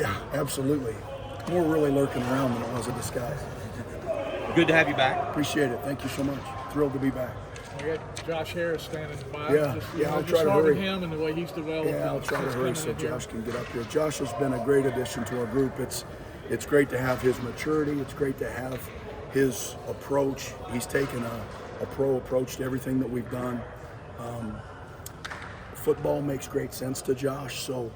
Yeah, absolutely. More really lurking around than it was a disguise. Good to have you back. Appreciate it. Thank you so much. Thrilled to be back. We got Josh Harris standing by. Yeah, I'll try to hurry. Him and the way he's developed. Yeah, I'll try to hurry so Josh can get up here. Josh has been a great addition to our group. It's great to have his maturity. It's great to have his approach. He's taken a pro approach to everything that we've done. Football makes great sense to Josh, so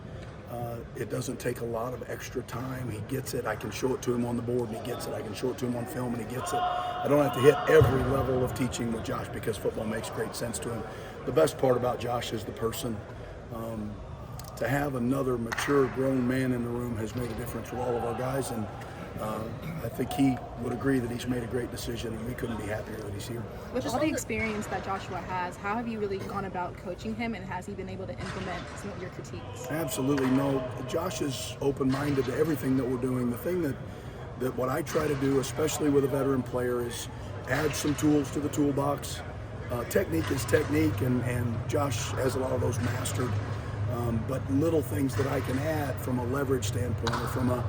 it doesn't take a lot of extra time. He gets it. I can show it to him on the board, and he gets it. I can show it to him on film, and he gets it. I don't have to hit every level of teaching with Josh because football makes great sense to him. The best part about Josh is the person. To have another mature, grown man in the room has made a difference with all of our guys, and I think he would agree that he's made a great decision, and we couldn't be happier that he's here. With all the experience that Joshua has, how have you really gone about coaching him, and has he been able to implement some of your critiques? Absolutely no. Josh is open-minded to everything that we're doing. The thing that what I try to do, especially with a veteran player, is add some tools to the toolbox. Technique is technique, and Josh has a lot of those mastered. But little things that I can add from a leverage standpoint or from a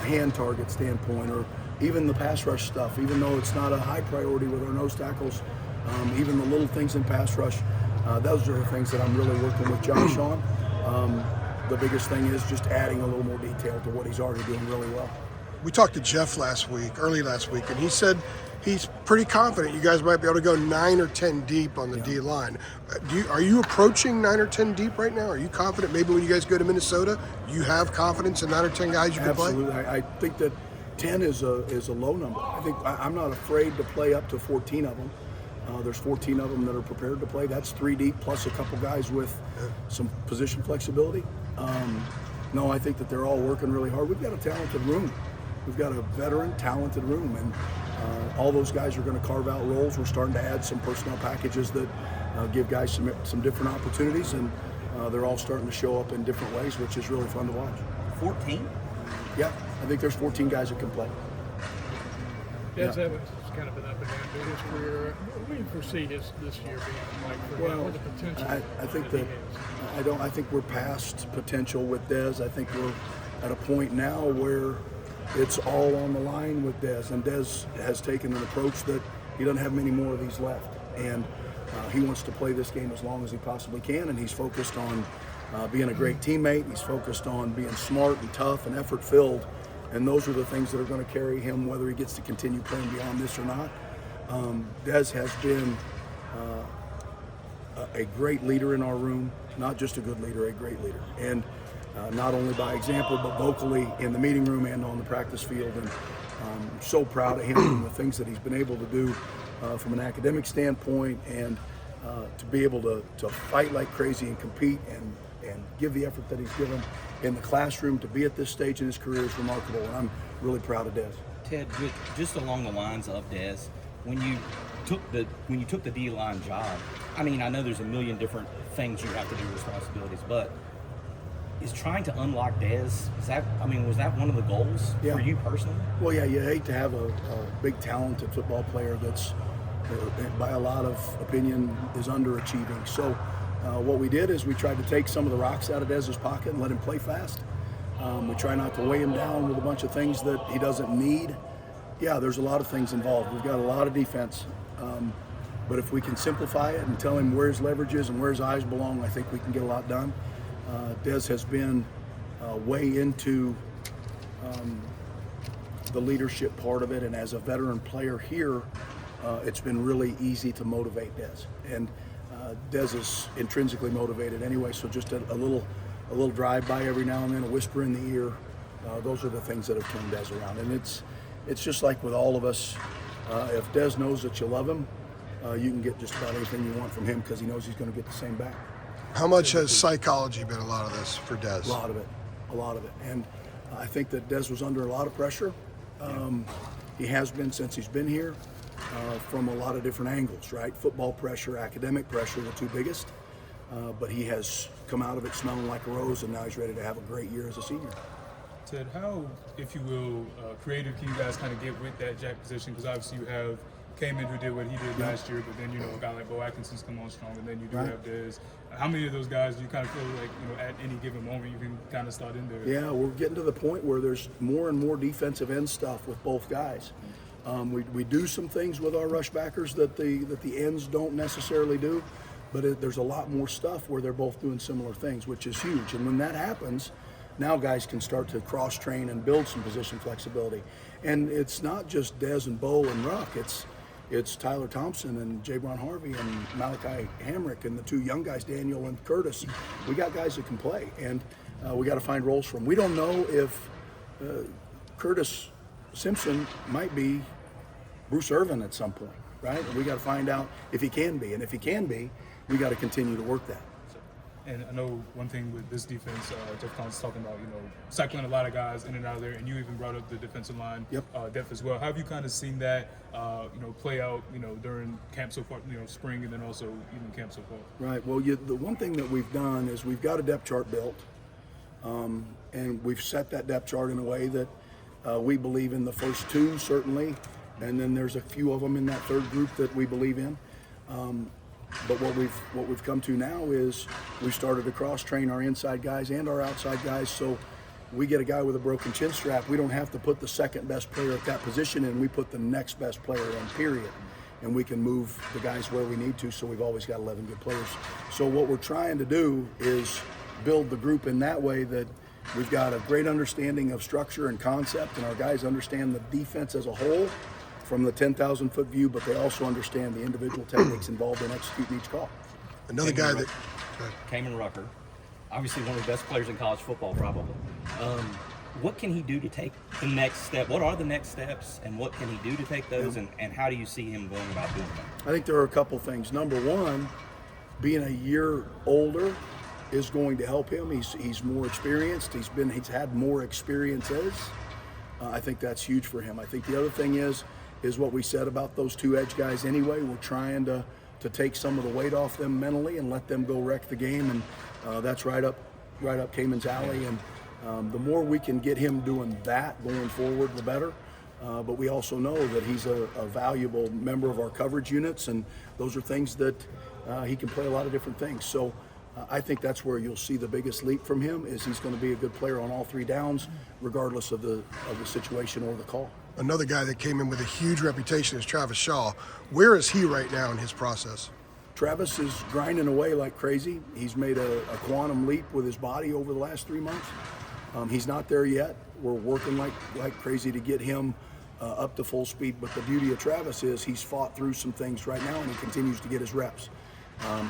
hand target standpoint, or even the pass rush stuff, even though it's not a high priority with our nose tackles, even the little things in pass rush, those are the things that I'm really working with Josh on. The biggest thing is just adding a little more detail to what he's already doing really well. We talked to Jeff early last week, and he said he's pretty confident you guys might be able to go 9 or 10 deep on the D line. Are you approaching 9 or 10 deep right now? Are you confident maybe when you guys go to Minnesota, you have confidence in 9 or 10 guys you can play? Absolutely. I think that 10 is a low number. I'm not afraid to play up to 14 of them. There's 14 of them that are prepared to play. That's 3 deep plus a couple guys with some position flexibility. No, I think that they're all working really hard. We've got a talented room. We've got a veteran, talented room, and all those guys are going to carve out roles. We're starting to add some personnel packages that give guys some different opportunities, and they're all starting to show up in different ways, which is really fun to watch. 14? Yeah, I think there's 14 guys that can play. Evans has kind of been up and down through his career. What do you foresee this year being like for him? What the potential? I think that I think we're past potential with Dez. I think we're at a point now where it's all on the line with Dez, and Dez has taken an approach that he doesn't have many more of these left, and he wants to play this game as long as he possibly can, and he's focused on being a great teammate. He's focused on being smart and tough and effort-filled, and those are the things that are going to carry him whether he gets to continue playing beyond this or not. Dez has been a great leader in our room, not just a good leader, a great leader, and not only by example, but vocally in the meeting room and on the practice field. And I'm so proud of him and the things that he's been able to do from an academic standpoint, and to be able to fight like crazy and compete and give the effort that he's given in the classroom to be at this stage in his career is remarkable, and I'm really proud of Dez. Ted, just along the lines of Dez, when you took the D-line job, I mean, I know there's a million different things you have to do, responsibilities, but is trying to unlock Dez, was that one of the goals for you personally? Well, yeah, you hate to have a big talented football player that's, by a lot of opinion, is underachieving. So what we did is we tried to take some of the rocks out of Dez's pocket and let him play fast. We try not to weigh him down with a bunch of things that he doesn't need. Yeah, there's a lot of things involved. We've got a lot of defense. But if we can simplify it and tell him where his leverage is and where his eyes belong, I think we can get a lot done. Dez has been way into the leadership part of it, and as a veteran player here, it's been really easy to motivate Dez. And Dez is intrinsically motivated anyway, so just a little drive-by every now and then, a whisper in the ear, those are the things that have turned Dez around. And it's just like with all of us, if Dez knows that you love him, you can get just about anything you want from him because he knows he's going to get the same back. How much has psychology been a lot of this for Dez? A lot of it. And I think that Dez was under a lot of pressure. He has been since he's been here from a lot of different angles, right? Football pressure, academic pressure, the two biggest. But he has come out of it smelling like a rose, and now he's ready to have a great year as a senior. Ted, how, if you will, creative can you guys kind of get with that jack position? Because obviously you have Cayman, who did what he did last year, but then, a guy like Bo Atkinson's come on strong, and then you do have Dez. How many of those guys do you kind of feel like, at any given moment you can kind of slot in there? Yeah, we're getting to the point where there's more and more defensive end stuff with both guys. We do some things with our rush backers that the ends don't necessarily do, but there's a lot more stuff where they're both doing similar things, which is huge. And when that happens, now guys can start to cross-train and build some position flexibility. And it's not just Dez and Bo and Ruck. It's Tyler Thompson and Jabron Harvey and Malachi Hamrick and the two young guys, Daniel and Curtis. We got guys that can play, and we got to find roles for them. We don't know if Curtis Simpson might be Bruce Irvin at some point, right? And we got to find out if he can be, and if he can be, we got to continue to work that. And I know one thing with this defense, Jeff Collins talking about, cycling a lot of guys in and out of there, and you even brought up the defensive line depth as well. How have you kind of seen that, play out, during camp so far, spring, and then also even camp so far? Right. Well, the one thing that we've done is we've got a depth chart built, and we've set that depth chart in a way that we believe in the first two, certainly, and then there's a few of them in that third group that we believe in. But what we've come to now is we've started to cross-train our inside guys and our outside guys, so we get a guy with a broken chin strap. We don't have to put the second best player at that position in. We put the next best player in, period. And we can move the guys where we need to, so we've always got 11 good players. So what we're trying to do is build the group in that way that we've got a great understanding of structure and concept, and our guys understand the defense as a whole from the 10,000-foot view, but they also understand the individual techniques involved in executing each call. Another guy that Cayman Rucker, obviously one of the best players in college football, probably. What can he do to take the next step? What are the next steps, and what can he do to take those, and how do you see him going about doing that? I think there are a couple things. Number one, being a year older is going to help him. He's more experienced. He's had more experiences. I think that's huge for him. I think the other thing is what we said about those two edge guys anyway. We're trying to take some of the weight off them mentally and let them go wreck the game, and that's right up Cayman's alley. And the more we can get him doing that going forward, the better. But we also know that he's a valuable member of our coverage units, and those are things that he can play a lot of different things. So I think that's where you'll see the biggest leap from him, is he's going to be a good player on all three downs, regardless of the situation or the call. Another guy that came in with a huge reputation is Travis Shaw. Where is he right now in his process? Travis is grinding away like crazy. He's made a quantum leap with his body over the last 3 months. He's not there yet. We're working like crazy to get him up to full speed. But the beauty of Travis is he's fought through some things right now, and he continues to get his reps.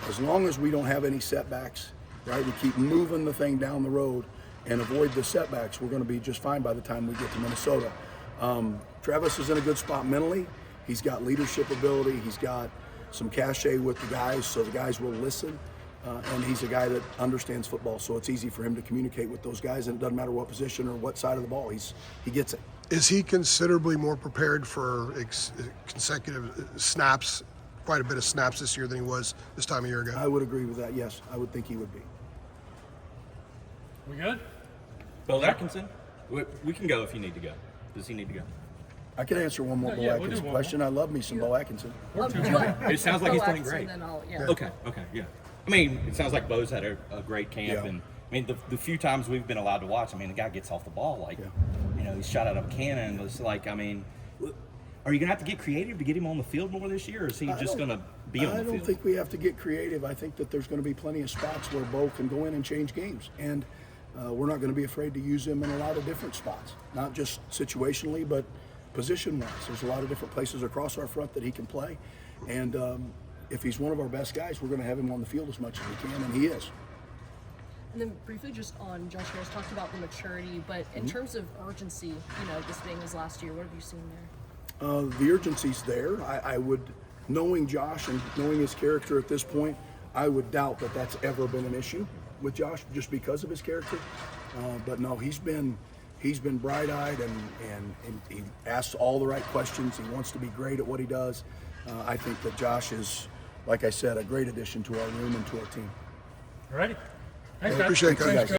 As long as we don't have any setbacks, right, we keep moving the thing down the road and avoid the setbacks, we're going to be just fine by the time we get to Minnesota. Travis is in a good spot mentally. He's got leadership ability. He's got some cachet with the guys, so the guys will listen. And he's a guy that understands football, so it's easy for him to communicate with those guys, and it doesn't matter what position or what side of the ball. He gets it. Is he considerably more prepared for consecutive snaps, quite a bit of snaps this year than he was this time a year ago? I would agree with that, yes. I would think he would be. We good? Bo Atkinson, we can go if you need to go. Does he need to go? I can answer one more Bo we'll do Atkinson one question. I love me some Bo Atkinson. It sounds like he's playing great. Yeah. Okay, yeah. I mean, it sounds like Bo's had a great camp, Yeah. and I mean, the few times we've been allowed to watch, I mean, the guy gets off the ball like, he's shot out of a cannon. It's like, I mean, are you gonna have to get creative to get him on the field more this year, or is he just gonna be on the field? I don't think we have to get creative. I think that there's going to be plenty of spots where Bo can go in and change games, and we're not going to be afraid to use him in a lot of different spots, not just situationally, but position-wise. There's a lot of different places across our front that he can play, and if he's one of our best guys, we're going to have him on the field as much as we can, and he is. And then briefly just on Josh Harris, talked about the maturity, but in terms of urgency, this being his last year, what have you seen there? The urgency's there. I would, knowing Josh and knowing his character at this point, I would doubt that that's ever been an issue with Josh just because of his character. But no, he's been bright-eyed and he asks all the right questions. He wants to be great at what he does. I think that Josh is, like I said, a great addition to our room and to our team. All righty. Thanks, I guys. appreciate it, Thanks, guys. guys.